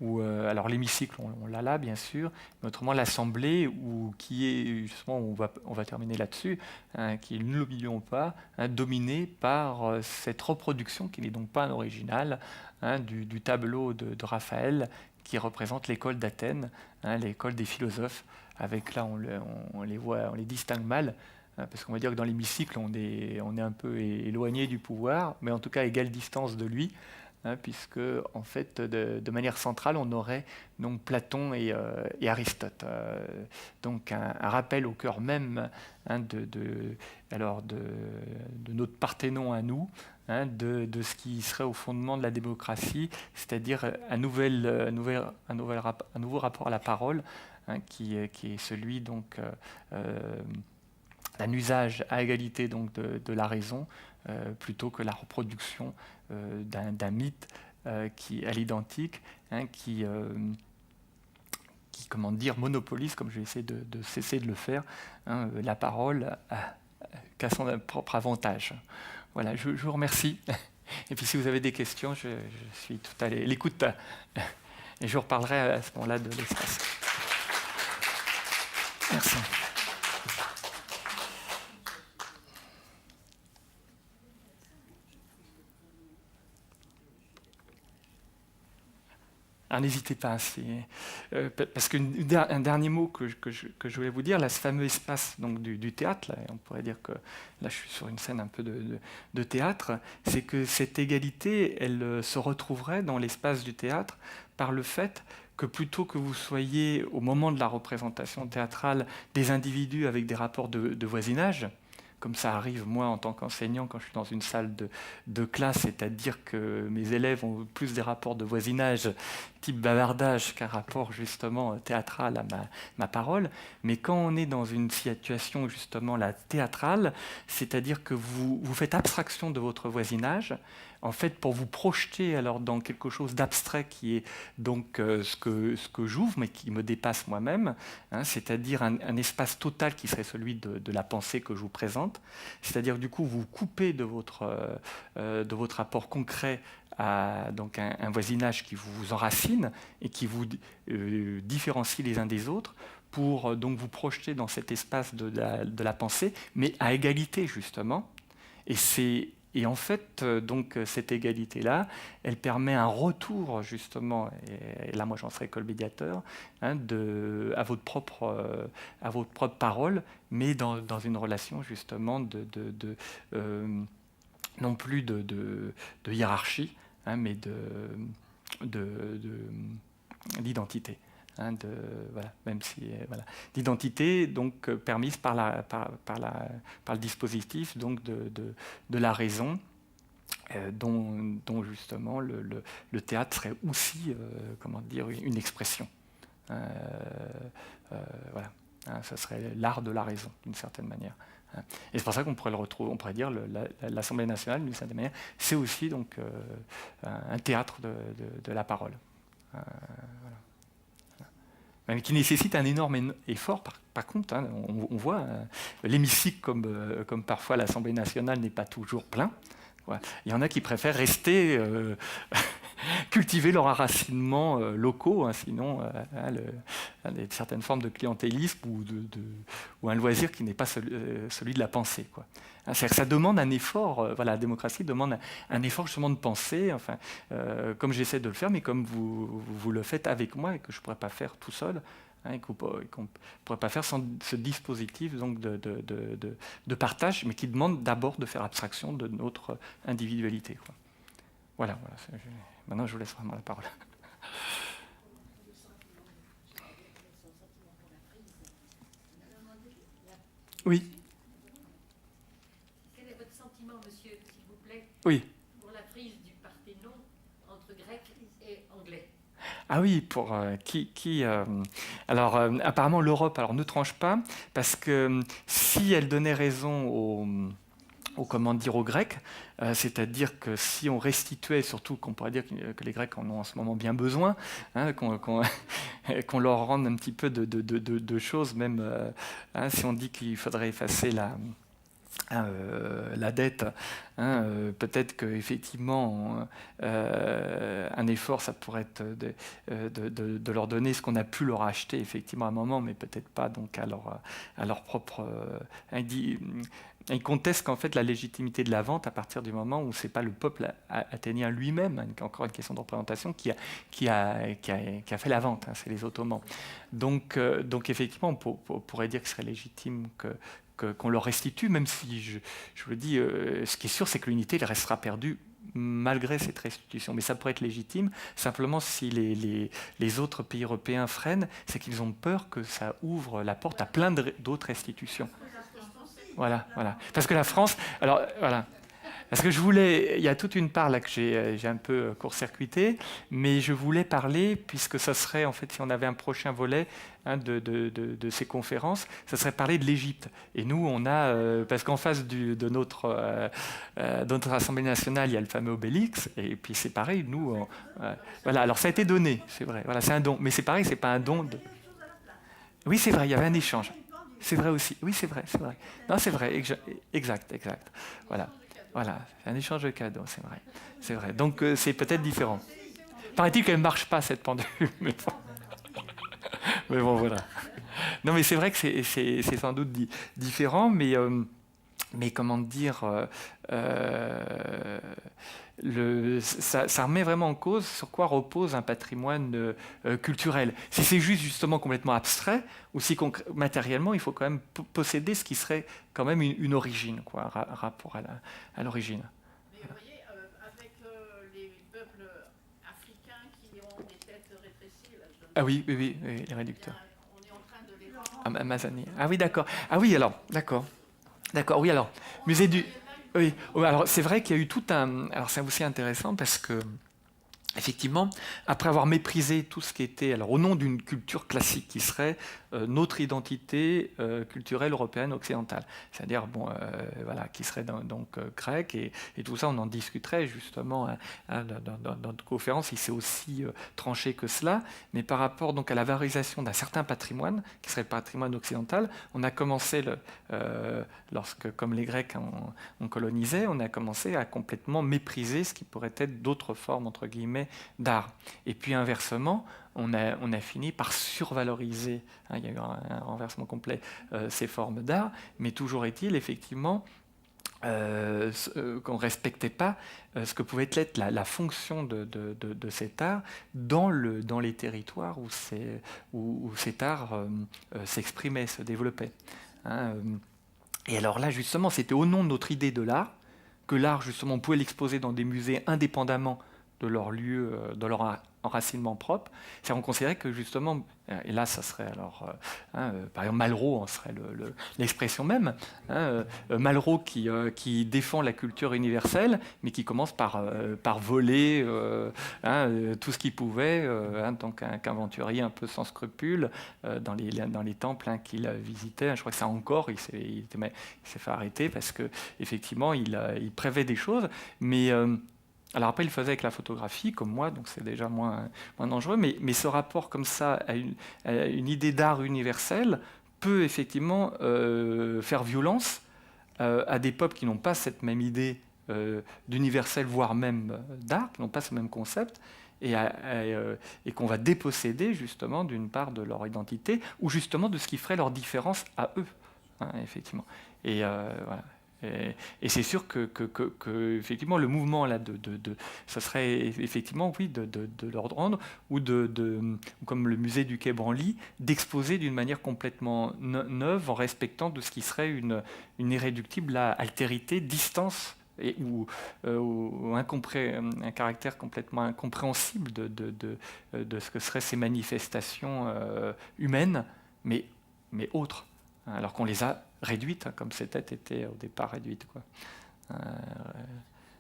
où, alors l'hémicycle, on l'a là bien sûr, mais autrement l'Assemblée, qui est justement, on va terminer là-dessus, hein, qui est, ne l'oublions pas, hein, dominée par cette reproduction, qui n'est donc pas un original, hein, du tableau de Raphaël, qui représente l'école d'Athènes, hein, l'école des philosophes, avec là on les voit, on les distingue mal, hein, parce qu'on va dire que dans l'hémicycle on est un peu éloigné du pouvoir, mais en tout cas à égale distance de lui, hein, puisque en fait de manière centrale on aurait donc Platon et Aristote, donc un rappel au cœur même, hein, alors de notre Parthénon à nous, hein, de ce qui serait au fondement de la démocratie, c'est-à-dire un nouveau rapport à la parole, hein, qui est celui donc d'un usage à égalité donc de la raison, plutôt que la reproduction d'un mythe qui à l'identique, hein, qui comment dire monopolise, comme je vais essayer de cesser de le faire, hein, la parole qu'à son propre avantage. Voilà, je vous remercie. Et puis si vous avez des questions, je suis tout à l'écoute. Et je reparlerai à ce moment-là de l'espace. Merci. Alors n'hésitez pas, parce qu'un dernier mot que je voulais vous dire, là, ce fameux espace donc, du théâtre, là, on pourrait dire que là je suis sur une scène un peu de théâtre, c'est que cette égalité, elle se retrouverait dans l'espace du théâtre par le fait que plutôt que vous soyez au moment de la représentation théâtrale des individus avec des rapports de voisinage, comme ça arrive moi en tant qu'enseignant quand je suis dans une salle de classe, c'est-à-dire que mes élèves ont plus des rapports de voisinage type bavardage qu'un rapport justement théâtral à ma parole. Mais quand on est dans une situation justement la théâtrale, c'est-à-dire que vous faites abstraction de votre voisinage, en fait pour vous projeter alors dans quelque chose d'abstrait qui est donc ce que j'ouvre mais qui me dépasse moi-même, hein, c'est-à-dire un espace total qui serait celui de la pensée que je vous présente, c'est-à-dire du coup vous coupez de votre rapport concret à donc un voisinage qui vous enracine et qui vous différencie les uns des autres pour donc vous projeter dans cet espace de la pensée, mais à égalité justement. Et en fait, donc cette égalité-là, elle permet un retour justement, et là moi j'en serai que le médiateur, hein, à votre propre parole, mais dans une relation justement non plus de hiérarchie, hein, mais d'identité. Hein, voilà, même si voilà, d'identité donc permise par le dispositif donc de la raison, dont justement le théâtre serait aussi comment dire une expression. Voilà, hein, ça serait l'art de la raison d'une certaine manière. Et c'est pour ça qu'on pourrait le retrouver, on pourrait dire l'Assemblée nationale d'une certaine manière, c'est aussi donc un théâtre de la parole. Voilà. Mais qui nécessite un énorme effort, par contre, hein, on voit l'hémicycle comme parfois l'Assemblée nationale n'est pas toujours plein. Ouais. Il y en a qui préfèrent rester cultiver leur enracinement locaux, hein, sinon certaines formes de clientélisme ou un loisir qui n'est pas celui de la pensée, quoi. Hein, c'est-à-dire que ça demande un effort, voilà, la démocratie demande un effort justement de pensée, enfin, comme j'essaie de le faire, mais comme vous le faites avec moi et que je ne pourrais pas faire tout seul, hein, et qu'on ne pourrait pas faire sans ce dispositif donc, de partage, mais qui demande d'abord de faire abstraction de notre individualité, quoi. Voilà. Maintenant, je vous laisse vraiment la parole. Oui. Quel est votre sentiment, monsieur, s'il vous plaît, Oui. pour la prise du Parthénon entre grec et anglais? Ah oui, pour alors, apparemment, l'Europe ne tranche pas, parce que si elle donnait raison aux Grecs, c'est-à-dire que si on restituait, surtout qu'on pourrait dire que les Grecs en ont en ce moment bien besoin, hein, qu'on leur rende un petit peu de choses, même hein, si on dit qu'il faudrait effacer la dette, peut-être qu'effectivement, un effort, ça pourrait être de leur donner ce qu'on a pu leur acheter effectivement à un moment, mais peut-être pas donc à leur propre... ils contestent qu'en fait la légitimité de la vente à partir du moment où c'est pas le peuple athénien lui-même, encore une question de représentation, qui a fait la vente, c'est les Ottomans. Donc effectivement, on pourrait dire que ce serait légitime qu'on leur restitue, même si, je vous le dis, ce qui est sûr, c'est que l'unité elle restera perdue malgré cette restitution. Mais ça pourrait être légitime, simplement si les autres pays européens freinent, c'est qu'ils ont peur que ça ouvre la porte à plein d'autres restitutions. Voilà. Parce que la France... Alors, voilà. Parce que il y a toute une part là que j'ai un peu court-circuité, mais je voulais parler, puisque ça serait, en fait, si on avait un prochain volet de ces conférences, ça serait parler de l'Égypte. Et nous, on a, parce qu'en face de notre Assemblée nationale, il y a le fameux Obélix, et puis c'est pareil, nous, voilà, alors ça a été donné, c'est vrai, voilà, c'est un don, mais c'est pareil, c'est pas un don de... Oui, c'est vrai, il y avait un échange. C'est vrai aussi, oui, c'est vrai. Non, c'est vrai, exact. Voilà, c'est un échange de cadeaux, c'est vrai. Donc c'est peut-être différent. Paraît-il qu'elle ne marche pas, cette pendule, mais bon. Mais bon, voilà. Non, mais c'est vrai que c'est sans doute différent, mais comment dire, ça remet vraiment en cause sur quoi repose un patrimoine culturel. Si c'est juste justement complètement abstrait, ou si matériellement il faut quand même posséder ce qui serait quand même une origine, quoi, rapport à l'origine. Mais vous voyez, avec les peuples africains qui ont des têtes rétrécies, là, Ah oui, les réducteurs. on est en train de les vendre. Amazanie. Ah oui, d'accord. Ah oui, alors, d'accord. D'accord, oui, alors, musée du... Oui, alors c'est vrai qu'il y a eu tout un... Alors c'est aussi intéressant parce que, effectivement, après avoir méprisé tout ce qui était, alors au nom d'une culture classique qui serait notre identité culturelle européenne occidentale, c'est-à-dire bon, voilà, qui serait donc grecque et tout ça, on en discuterait justement dans notre conférence. Il s'est aussi tranché que cela, mais par rapport donc à la valorisation d'un certain patrimoine qui serait le patrimoine occidental, on a commencé lorsque, comme les Grecs ont colonisé, on a commencé à complètement mépriser ce qui pourrait être d'autres formes entre guillemets d'art. Et puis inversement, on a fini par survaloriser, il y a eu un renversement complet, ces formes d'art, mais toujours est-il effectivement qu'on ne respectait pas ce que pouvait être la fonction de cet art dans les territoires où cet art s'exprimait, se développait. Et alors là, justement, c'était au nom de notre idée de l'art, que l'art, justement, on pouvait l'exposer dans des musées indépendamment de leur lieu, de leur enracinement propre. C'est-à-dire on considérait que justement, et là ça serait alors, par exemple Malraux en serait l'expression même, Malraux qui défend la culture universelle, mais qui commence par voler tout ce qu'il pouvait, tant qu'aventurier un peu sans scrupules, dans les temples qu'il visitait. Je crois que c'est encore, il s'est fait arrêter parce qu'effectivement il prévait des choses, mais... alors après, il le faisait avec la photographie, comme moi, donc c'est déjà moins dangereux, mais ce rapport comme ça à une idée d'art universel peut effectivement faire violence à des peuples qui n'ont pas cette même idée d'universel, voire même d'art, qui n'ont pas ce même concept, et qu'on va déposséder justement d'une part de leur identité, ou justement de ce qui ferait leur différence à eux, effectivement. Et voilà. Et c'est sûr que effectivement le mouvement là ça serait effectivement oui de leur rendre ou comme le musée du Quai Branly d'exposer d'une manière complètement neuve en respectant de ce qui serait une irréductible altérité, distance ou un caractère complètement incompréhensible de ce que seraient ces manifestations humaines, mais autres, alors qu'on les a réduites, comme ces têtes étaient au départ réduites, quoi.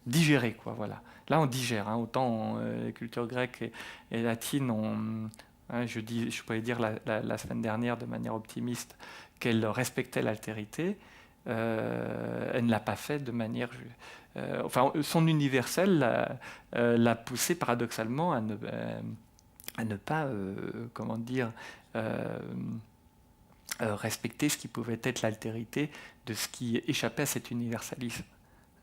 Digérées, quoi, voilà. Là, on digère, autant les cultures grecques et latines, je pourrais dire la semaine dernière de manière optimiste qu'elles respectaient l'altérité, elle ne l'a pas fait de manière... enfin, son universel l'a poussé paradoxalement à ne pas, comment dire... respecter ce qui pouvait être l'altérité de ce qui échappait à cet universalisme.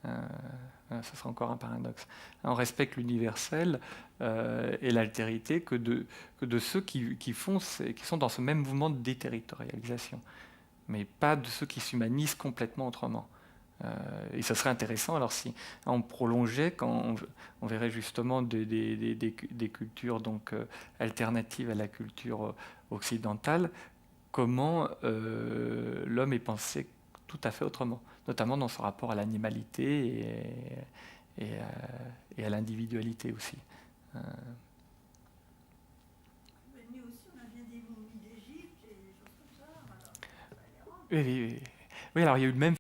Ce sera encore un paradoxe. On respecte l'universel et l'altérité que de ceux qui sont dans ce même mouvement de déterritorialisation, mais pas de ceux qui s'humanisent complètement autrement. Et ça serait intéressant, alors si on prolongeait, quand on verrait justement des cultures donc, alternatives à la culture occidentale, comment l'homme est pensé tout à fait autrement, notamment dans son rapport à l'animalité et à l'individualité aussi. Mais nous aussi, on a bien des momies d'Égypte et des choses comme ça. Alors, Oui, alors il y a eu le même